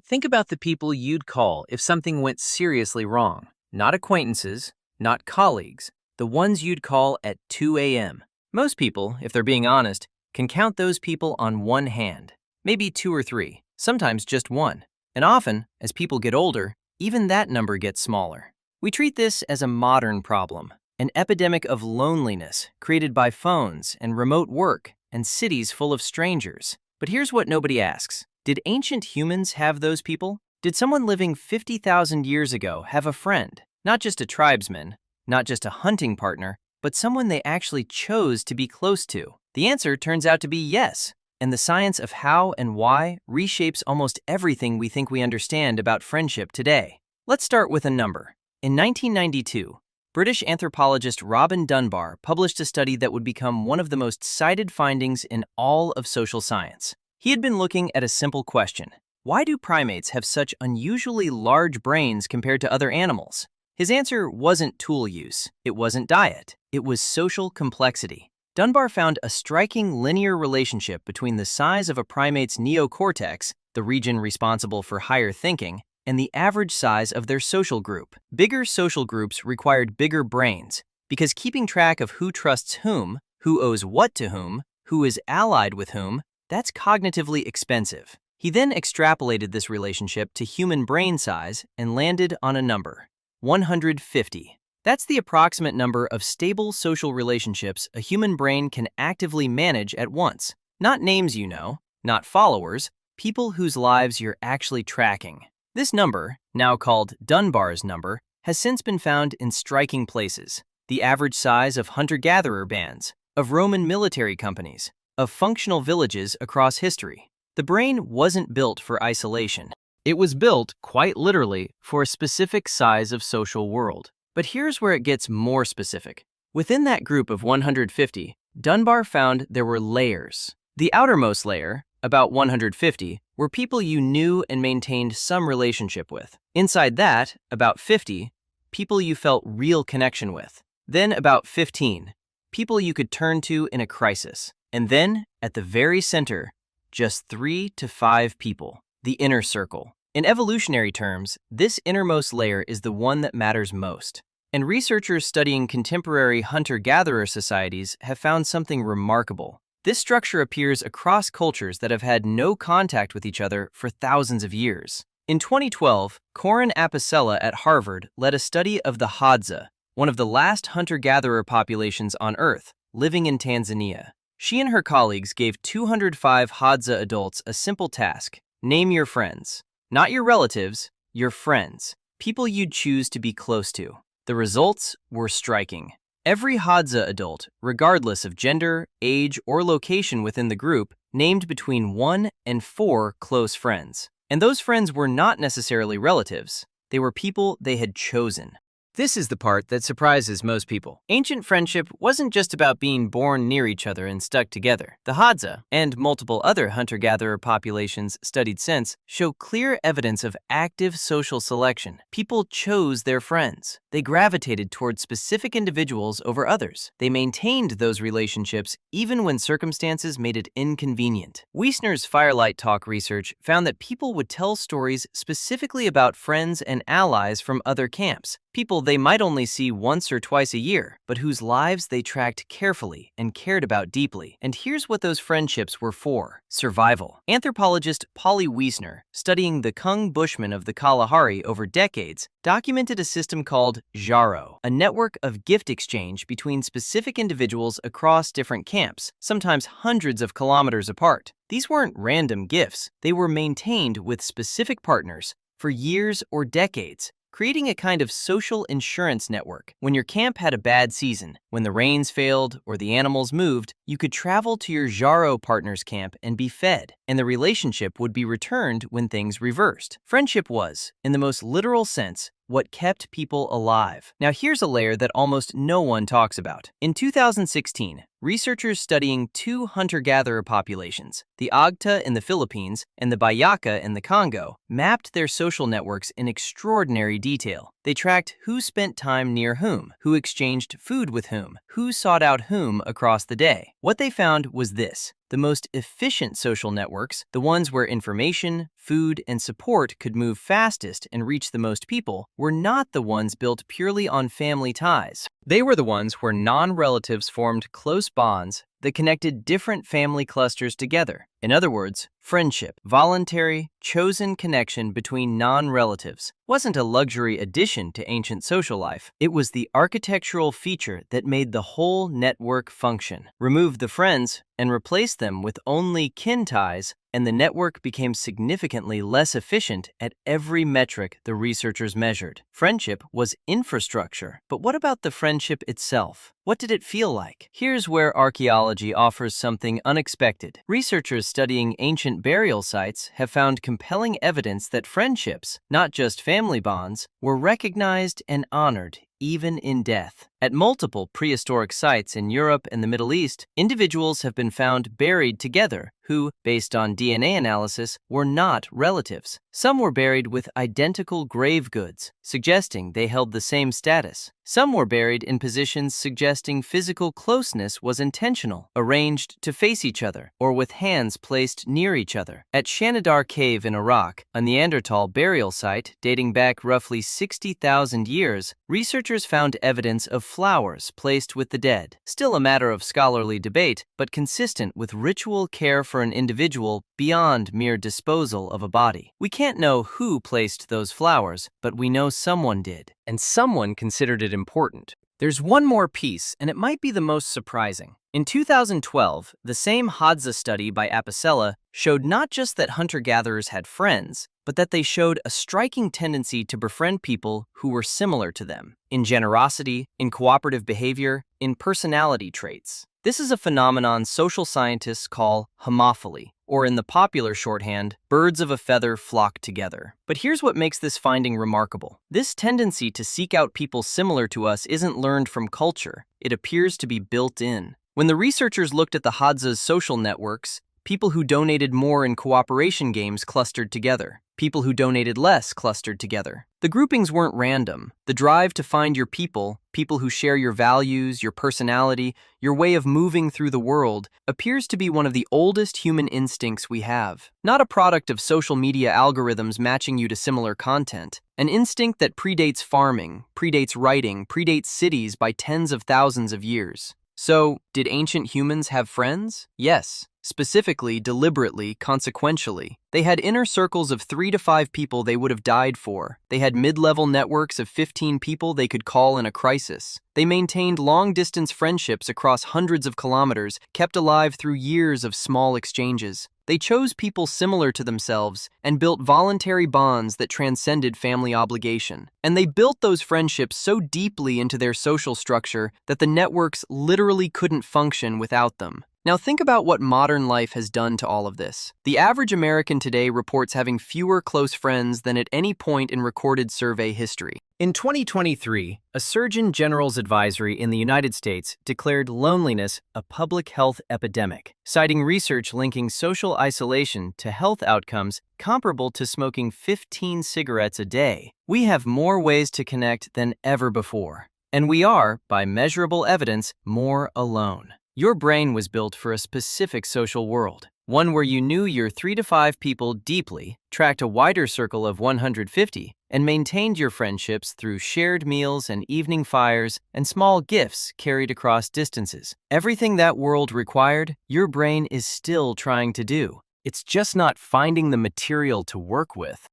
Think about the people you'd call if something went seriously wrong. Not acquaintances, not colleagues, the ones you'd call at 2 a.m. Most people, if they're being honest, can count those people on one hand. Maybe two or three, sometimes just one. And often, as people get older, even that number gets smaller. We treat this as a modern problem, an epidemic of loneliness created by phones and remote work and cities full of strangers. But here's what nobody asks. Did ancient humans have those people? Did someone living 50,000 years ago have a friend? Not just a tribesman, not just a hunting partner, but someone they actually chose to be close to. The answer turns out to be yes. And the science of how and why reshapes almost everything we think we understand about friendship today. Let's start with a number. In 1992, British anthropologist Robin Dunbar published a study that would become one of the most cited findings in all of social science. He had been looking at a simple question. Why do primates have such unusually large brains compared to other animals? His answer wasn't tool use, it wasn't diet, it was social complexity. Dunbar found a striking linear relationship between the size of a primate's neocortex, the region responsible for higher thinking, and the average size of their social group. Bigger social groups required bigger brains, because keeping track of who trusts whom, who owes what to whom, who is allied with whom, that's cognitively expensive. He then extrapolated this relationship to human brain size and landed on a number, 150. That's the approximate number of stable social relationships a human brain can actively manage at once. Not names you know, not followers, people whose lives you're actually tracking. This number, now called Dunbar's number, has since been found in striking places. The average size of hunter-gatherer bands, of Roman military companies, of functional villages across history. The brain wasn't built for isolation. It was built, quite literally, for a specific size of social world. But here's where it gets more specific. Within that group of 150, Dunbar found there were layers. The outermost layer, about 150, were people you knew and maintained some relationship with. Inside that, about 50, people you felt real connection with. Then about 15, people you could turn to in a crisis. And then, at the very center, just 3 to 5 people, the inner circle. In evolutionary terms, this innermost layer is the one that matters most. And researchers studying contemporary hunter-gatherer societies have found something remarkable. This structure appears across cultures that have had no contact with each other for thousands of years. In 2012, Corinne Apicella at Harvard led a study of the Hadza, one of the last hunter-gatherer populations on Earth, living in Tanzania. She and her colleagues gave 205 Hadza adults a simple task: name your friends. Not your relatives, your friends. People you'd choose to be close to. The results were striking. Every Hadza adult, regardless of gender, age, or location within the group, named between 1 and 4 close friends. And those friends were not necessarily relatives. They were people they had chosen. This is the part that surprises most people. Ancient friendship wasn't just about being born near each other and stuck together. The Hadza, and multiple other hunter-gatherer populations studied since, show clear evidence of active social selection. People chose their friends. They gravitated toward specific individuals over others. They maintained those relationships even when circumstances made it inconvenient. Wiesner's Firelight Talk research found that people would tell stories specifically about friends and allies from other camps. People they might only see once or twice a year, but whose lives they tracked carefully and cared about deeply. And here's what those friendships were for: survival. Anthropologist Polly Wiesner, studying the Kung Bushmen of the Kalahari over decades, documented a system called Jaro, a network of gift exchange between specific individuals across different camps, sometimes hundreds of kilometers apart. These weren't random gifts. They were maintained with specific partners for years or decades, creating a kind of social insurance network. When your camp had a bad season, when the rains failed or the animals moved, you could travel to your Jaro partner's camp and be fed, and the relationship would be returned when things reversed. Friendship was, in the most literal sense, what kept people alive. Now here's a layer that almost no one talks about. In 2016, researchers studying 2 hunter-gatherer populations, the Agta in the Philippines and the Bayaka in the Congo, mapped their social networks in extraordinary detail. They tracked who spent time near whom, who exchanged food with whom, who sought out whom across the day. What they found was this: the most efficient social networks, the ones where information, food, and support could move fastest and reach the most people, were not the ones built purely on family ties. They were the ones where non-relatives formed close bonds that connected different family clusters together. In other words, friendship, voluntary, chosen connection between non-relatives, wasn't a luxury addition to ancient social life. It was the architectural feature that made the whole network function. Remove the friends and replace them with only kin ties, and the network became significantly less efficient at every metric the researchers measured. Friendship was infrastructure, but what about the friendship itself? What did it feel like? Here's where archaeology offers something unexpected. Researchers studying ancient burial sites have found compelling evidence that friendships, not just family bonds, were recognized and honored even in death. At multiple prehistoric sites in Europe and the Middle East, individuals have been found buried together who, based on DNA analysis, were not relatives. Some were buried with identical grave goods, suggesting they held the same status. Some were buried in positions suggesting physical closeness was intentional, arranged to face each other, or with hands placed near each other. At Shanidar Cave in Iraq, a Neanderthal burial site dating back roughly 60,000 years, researchers found evidence of flowers placed with the dead. Still a matter of scholarly debate, but consistent with ritual care for an individual beyond mere disposal of a body. We can't know who placed those flowers, but we know someone did, and someone considered it important. There's one more piece, and it might be the most surprising. In 2012, the same Hadza study by Apicella showed not just that hunter-gatherers had friends, but that they showed a striking tendency to befriend people who were similar to them, in generosity, in cooperative behavior, in personality traits. This is a phenomenon social scientists call homophily, or in the popular shorthand, birds of a feather flock together. But here's what makes this finding remarkable. This tendency to seek out people similar to us isn't learned from culture. It appears to be built in. When the researchers looked at the Hadza's social networks, people who donated more in cooperation games clustered together. People who donated less clustered together. The groupings weren't random. The drive to find your people, people who share your values, your personality, your way of moving through the world, appears to be one of the oldest human instincts we have. Not a product of social media algorithms matching you to similar content. An instinct that predates farming, predates writing, predates cities by tens of thousands of years. So, did ancient humans have friends? Yes. Specifically, deliberately, consequentially. They had inner circles of 3 to 5 people they would have died for. They had mid-level networks of 15 people they could call in a crisis. They maintained long-distance friendships across hundreds of kilometers, kept alive through years of small exchanges. They chose people similar to themselves and built voluntary bonds that transcended family obligation. And they built those friendships so deeply into their social structure that the networks literally couldn't function without them. Now think about what modern life has done to all of this. The average American today reports having fewer close friends than at any point in recorded survey history. In 2023, a Surgeon General's advisory in the United States declared loneliness a public health epidemic, citing research linking social isolation to health outcomes comparable to smoking 15 cigarettes a day. We have more ways to connect than ever before, and we are, by measurable evidence, more alone. Your brain was built for a specific social world, one where you knew your 3 to 5 people deeply, tracked a wider circle of 150, and maintained your friendships through shared meals and evening fires and small gifts carried across distances. Everything that world required, your brain is still trying to do. It's just not finding the material to work with.